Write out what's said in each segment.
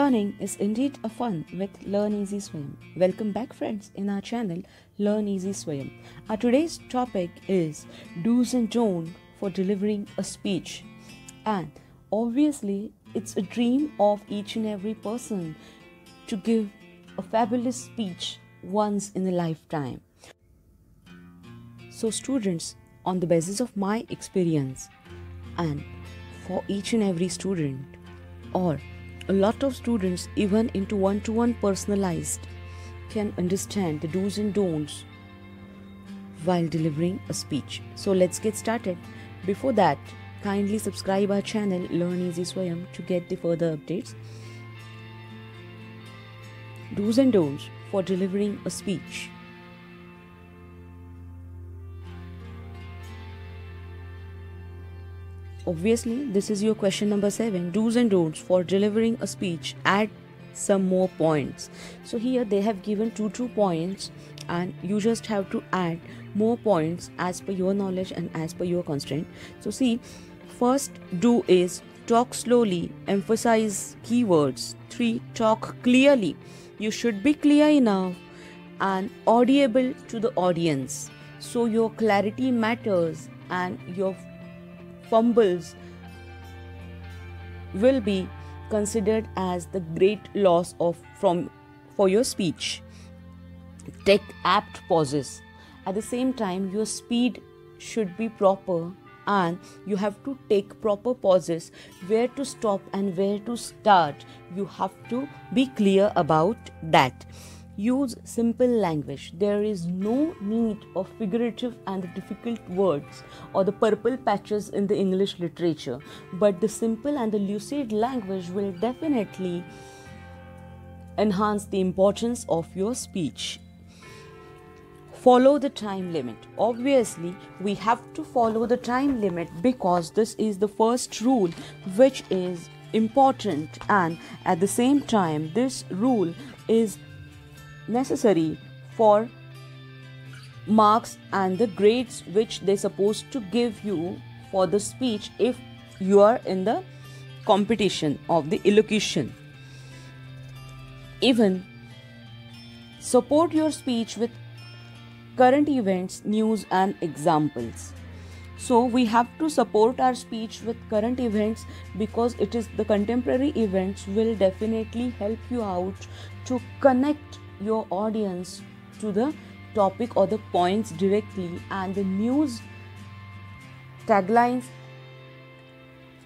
Learning is indeed a fun with Learn Easy Swayam. Welcome back friends in our channel Learn Easy Swayam. Our today's topic is do's and don'ts for delivering a speech. And obviously it's a dream of each and every person to give a fabulous speech once in a lifetime. So students, on the basis of my experience and for each and every student or a lot of students even into one-to-one personalized can understand the do's and don'ts while delivering a speech. So let's get started. Before that, kindly subscribe our channel Learn Easy Swayam to get the further updates. Do's and don'ts for delivering a speech. Obviously, this is your question number 7. Do's and don'ts for delivering a speech. Add some more points. So here they have given two points and you just have to add more points as per your knowledge and as per your constraint. So see, first do is talk slowly, emphasize keywords. 3. Talk clearly. You should be clear enough and audible to the audience. So your clarity matters and your fumbles will be considered as the great loss for your speech. Take apt pauses. At the same time, your speed should be proper and you have to take proper pauses, where to stop and where to start. You have to be clear about that. Use simple language. There is no need of figurative and difficult words or the purple patches in the English literature, but the simple and the lucid language will definitely enhance the importance of your speech. Follow the time limit. Obviously, we have to follow the time limit because this is the first rule which is important, and at the same time this rule is necessary for marks and the grades which they're supposed to give you for the speech if you are in the competition of the elocution. Even support your speech with current events, news and examples. So we have to support our speech with current events because it is the contemporary events will definitely help you out to connect your audience to the topic or the points directly, and the news taglines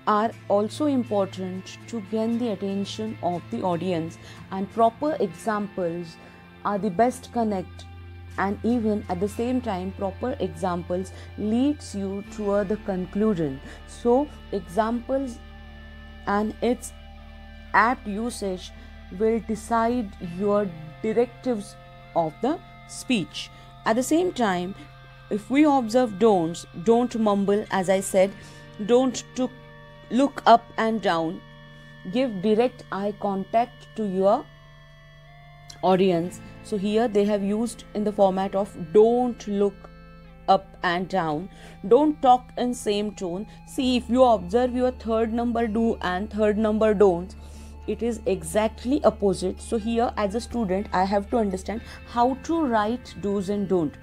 are also important to gain the attention of the audience, and proper examples are the best connect, and even at the same time proper examples leads you toward the conclusion. So examples and its apt usage will decide your directives of the speech. At the same time, if we observe don'ts, don't mumble, as I said, don't look up and down, give direct eye contact to your audience. So here they have used in the format of don't look up and down, don't talk in same tone. See, if you observe your third number do and third number don't, it is exactly opposite. So here as a student I have to understand how to write do's and don't.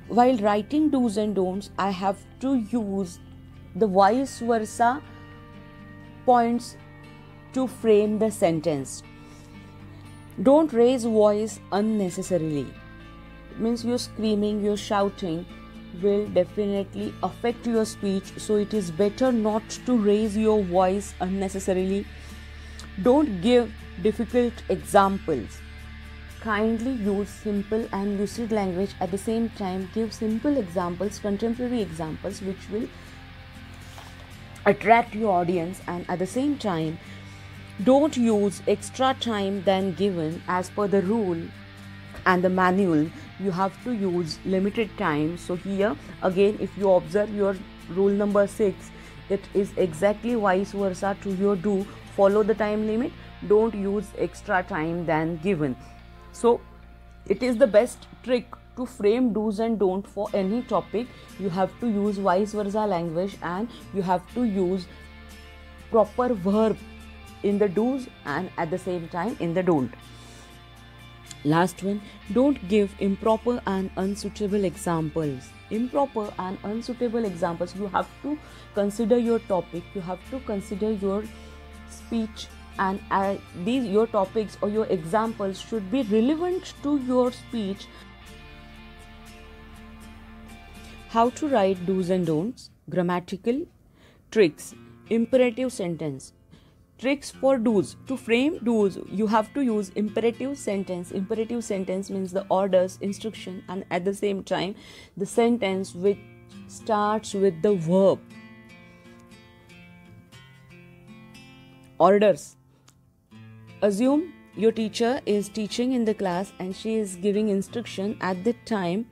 While writing do's and don'ts, I have to use the vice versa points to frame the sentence. Don't raise voice unnecessarily. It means you're screaming, you're shouting will definitely affect your speech, so it is better not to raise your voice unnecessarily. Don't give difficult examples. Kindly use simple and lucid language. At the same time, give simple examples, contemporary examples which will attract your audience, and at the same time don't use extra time than given. As per the rule and the manual, you have to use limited time. So here again, if you observe your rule number 6, it is exactly vice versa to your do. Follow the time limit, don't use extra time than given. So it is the best trick to frame do's and don't for any topic. You have to use vice versa language and you have to use proper verb in the do's and at the same time in the don't. Last one, don't give improper and unsuitable examples. Improper and unsuitable examples, you have to consider your topic, you have to consider your speech, and these your topics or your examples should be relevant to your speech. How to write do's and don'ts, grammatical tricks, imperative sentence. Tricks for do's. To frame do's, you have to use imperative sentence. Imperative sentence means the orders, instruction, and at the same time the sentence which starts with the verb. Orders. Assume your teacher is teaching in the class and she is giving instruction. At that time,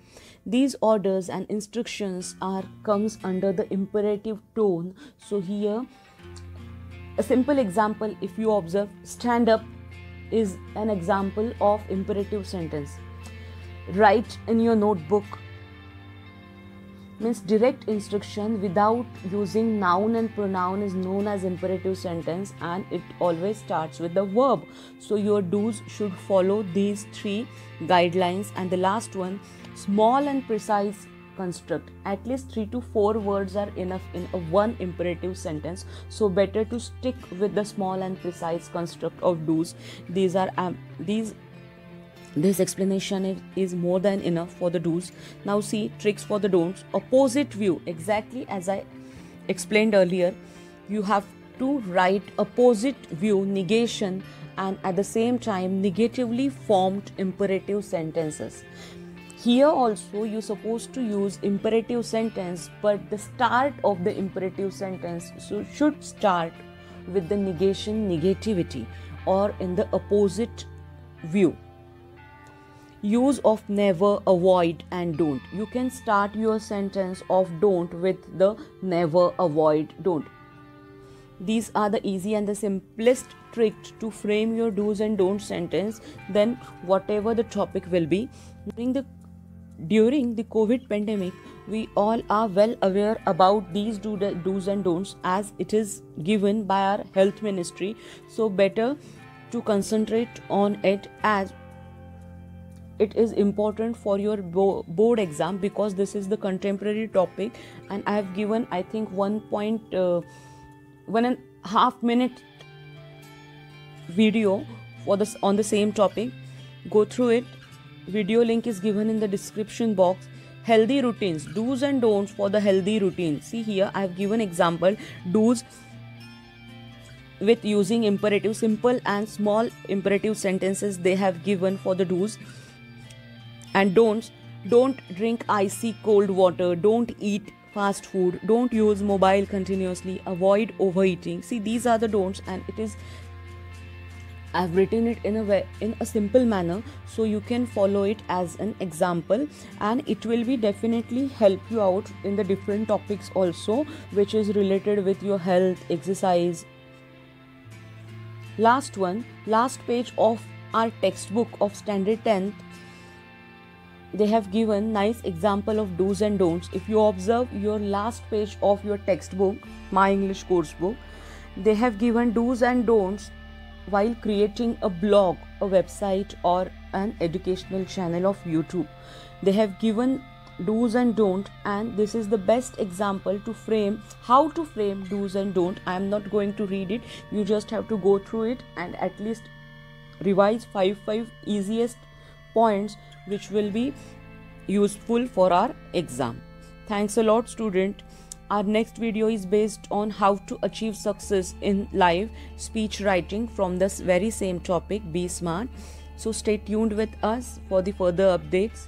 these orders and instructions comes under the imperative tone. So here, a simple example, if you observe, stand up is an example of imperative sentence. Write in your notebook means direct instruction without using noun and pronoun is known as imperative sentence, and it always starts with the verb. So your do's should follow these 3 guidelines. And the last one, small and precise construct. At least 3 to 4 words are enough in a one imperative sentence, so better to stick with the small and precise construct of do's. This explanation is more than enough for the do's. Now see tricks for the don'ts. Opposite view, exactly as I explained earlier, you have to write opposite view, negation, and at the same time negatively formed imperative sentences. Here also you're supposed to use imperative sentence, but the start of the imperative sentence should start with the negation, negativity, or in the opposite view. Use of never, avoid, and don't. You can start your sentence of don't with the never, avoid, don't. These are the easy and the simplest trick to frame your do's and don'ts sentence, then whatever the topic will be. During the COVID pandemic, we all are well aware about these do's and don'ts as it is given by our health ministry. So better to concentrate on it as it is important for your board exam, because this is the contemporary topic, and I have given I think 1.5 minute video for this on the same topic. Go through it. Video link is given in the description box. Healthy routines, do's and don'ts for the healthy routine. See here I have given example do's with using imperative, simple and small imperative sentences they have given for the do's. And don'ts, don't drink icy cold water, don't eat fast food, don't use mobile continuously, avoid overeating. See, these are the don'ts, and I've written it in a simple manner, so you can follow it as an example, and it will be definitely help you out in the different topics also, which is related with your health, exercise. Last page of our textbook of standard 10th. They have given nice example of do's and don'ts. If you observe your last page of your textbook, My English course book, they have given do's and don'ts while creating a blog, a website, or an educational channel of YouTube. They have given do's and don't, and this is the best example to frame how to frame do's and don't. I am not going to read it. You just have to go through it and at least revise 5 easiest points which will be useful for our exam. Thanks a lot, student. Our next video is based on how to achieve success in live speech writing from this very same topic, Be Smart. So stay tuned with us for the further updates.